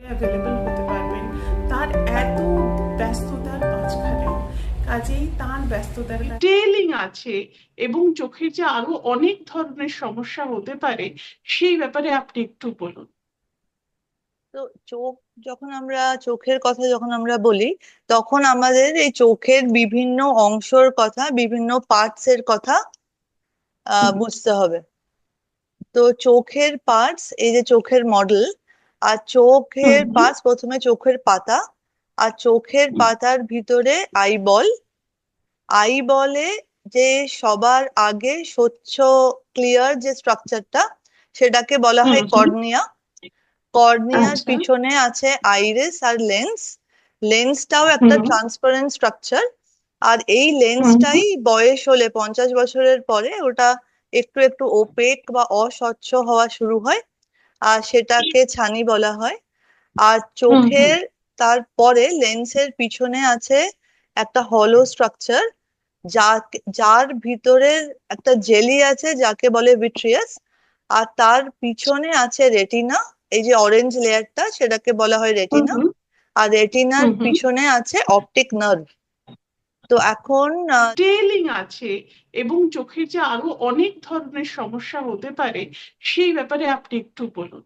Available হতে পারবেন। তার এত ব্যস্ততার মাঝখানেও কাজেই তার ব্যস্ততার ডিটেইলিং আছে এবং চোখের যে আরো অনেক ধরনের সমস্যা হতে পারে সেই ব্যাপারে আপনি একটু বলুন। তো চোখ চোখের কথা যখন আমরা বলি, তখন আমাদের এই চোখের বিভিন্ন অংশের কথা, বিভিন্ন পার্টস এর কথা হুম বুঝতে হবে। তো চোখের পার্টস, এই যে চোখের মডেল, আর চোখের হুম পার্টস, প্রথমে চোখের পাতা, আর চোখের পাতার ভিতরে আইবল। আইবলে যে সবার আগে স্বচ্ছ ক্লিয়ার যে স্ট্রাকচারটা, সেটাকে বলা হুম হয় হুম কর্নিয়া। কর্নিয়ার আচ্ছা। পিছনে আছে আইরিস আর লেন্স। লেন্সটাও একটা হুম ট্রান্সপারেন্ট স্ট্রাকচার। আর এই হুম লেন্সটাই বয়স হলে, 50 বছরের পরে, ওটা একটু একটু ওপেক বা অস্বচ্ছ হওয়া শুরু হয়, আর সেটাকে ছানি বলা হয়। আর হুম হুম চোখের তারপরে লেন্সের পিছনে আছে একটা হলো স্ট্রাকচার, যা যার ভিতরে একটা জেলি আছে যাকে বলে ভিট্রিয়াস। আর তার পিছনে আছে রেটিনা। এই যে অরেঞ্জ লেয়ারটা, সেটাকে বলা হয় হুম রেটিনা। হুম আর রেটিনার হুম হুম পিছনে আছে অপটিক নার্ভ। তো এখন ডিটেইলিং আছে এবং চোখের যে আরো অনেক ধরনের সমস্যা হতে পারে সেই ব্যাপারে আপনি একটু বলুন।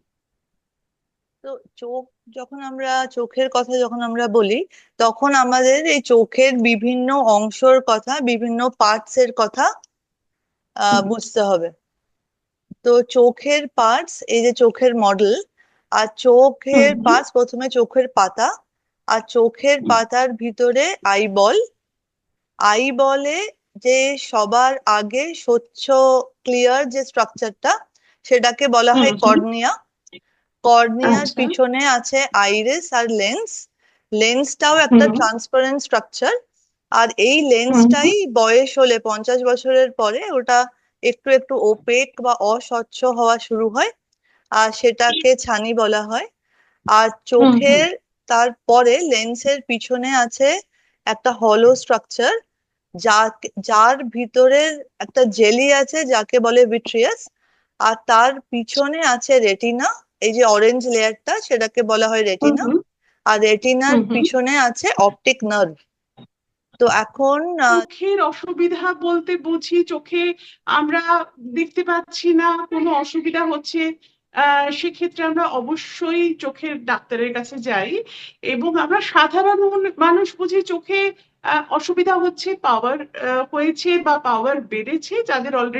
তো চোখ চোখের কথা যখন আমরা বলি, তখন আমাদের এই চোখের বিভিন্ন অংশের কথা, বিভিন্ন পার্টস এর কথা হুম বুঝতে হবে। তো চোখের পার্টস, এই যে চোখের মডেল, আর হুম চোখের হুম পার্টস, প্রথমে চোখের পাতা, আর চোখের পাতার ভিতরে আইবল। আইবলে যে সবার আগে স্বচ্ছ ক্লিয়ার যে স্ট্রাকচারটা, সেটাকে বলা হুম হয় হুম কর্নিয়া। কর্নিয়ার আচ্ছা। পিছনে আছে আইরিস আর লেন্স। লেন্সটাও একটা হুম ট্রান্সপারেন্ট স্ট্রাকচার। আর এই হুম লেন্সটাই হুম বয়স হলে, 50 বছরের পরে, ওটা একটু একটু ওপেক বা অস্বচ্ছ হওয়া শুরু হয়, আর সেটাকে ছানি বলা হয়। আর হুম হুম চোখের তারপরে লেন্সের পিছনে আছে একটা হলো স্ট্রাকচার, যা যার ভিতরে একটা জেলি আছে যাকে বলে ভিট্রিয়াস। আর তার পিছনে আছে রেটিনা। এই যে অরেঞ্জ লেয়ারটা, সেটাকে বলা হয় হুম রেটিনা। হুম আর রেটিনার হুম হুম পিছনে আছে অপটিক নার্ভ। তো এখন চোখের অসুবিধা বলতে বুঝি চোখে আমরা দেখতে পাচ্ছি না, কোনো অসুবিধা হচ্ছে, সেক্ষেত্রে আমরা অবশ্যই চোখের ডাক্তারের কাছে যাই। এবং আমরা সাধারণ মানুষ বুঝি চোখে অসুবিধা হচ্ছে, পাওয়ার হয়েছে বা পাওয়ার বেড়েছে, যাদের অলরেডি